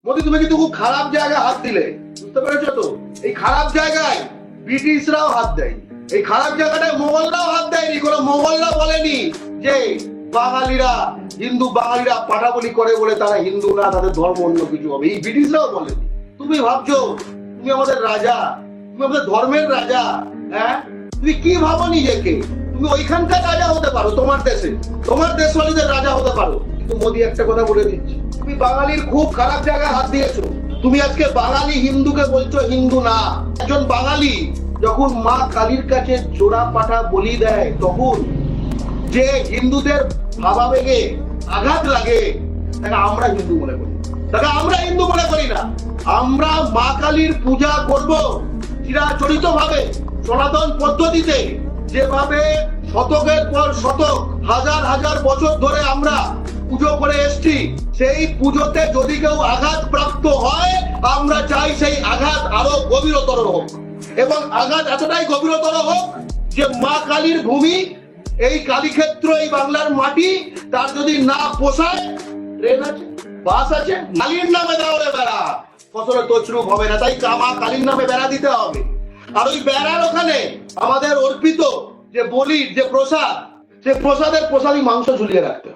মোদি তুমি কিন্তু খুব খারাপ জায়গায় হাত দিলে, বুঝতে পেরেছো তো? এই খারাপ জায়গায় ব্রিটিশরাও হাত দেয়, এই খারাপ জায়গাটায় মোগলরাও হাত দেয়নি। কোনো মোগলরা বলেনি যে বাঙালিরা হিন্দু, বাঙালিরা পাঠাবলি করে বলে তারা হিন্দু না, তাদের ধর্ম অন্য কিছু হবে, এই ব্রিটিশরাও বলেনি। তুমি ভাবছো তুমি আমাদের রাজা, তুমি আমাদের ধর্মের রাজা? হ্যাঁ, তুমি কি ভাবো নিজেকে? তুমি ওইখানকার রাজা হতে পারো, তোমার দেশে, তোমার দেশওয়ালীদের রাজা হতে পারো, কিন্তু মোদি একটা কথা বলে দিচ্ছি, তুমি বাঙালির খুব খারাপ জায়গায় হাত দিয়েছো। তুমি আজকে বাঙালি হিন্দুকে বলছো হিন্দু না। একজন বাঙালি যখন মা কালীর কাছে জোড়া পাঠা বলি দেয়, তখন যে হিন্দুদের ভাবাবেগে আঘাত লাগে তাকে আমরা হিন্দু মনে করি, তাকে আমরা হিন্দু মনে করি না। আমরা মা কালীর পূজা করব চিরাচরিত ভাবে, সনাতন পদ্ধতিতে, যেভাবে শতকের পর শতক, হাজার হাজার বছর ধরে আমরা পুজো করে এসছি। সেই পুজোতে যদি কেউ আঘাত প্রাপ্ত হয়, আমরা চাই সেই আঘাত আরো গভীরতর হোক, এবং আঘাত এতটাই গভীরতর হোক যে মা কালীর ভূমি, এই কালীক্ষেত্র, এই বাংলার মাটি তার যদি না পোষায়, ট্রেন আছে, বাস আছে, কালীর নামে দাও রে বেড়া, ফসলের তছরূপ হবে না। তাই মা কালীর নামে বেড়া দিতে হবে। আর ওই বেড়ার ওখানে আমাদের অর্পিত যে বলির যে প্রসাদ, সে প্রসাদের প্রসাদী মাংস ঝুলিয়ে রাখতে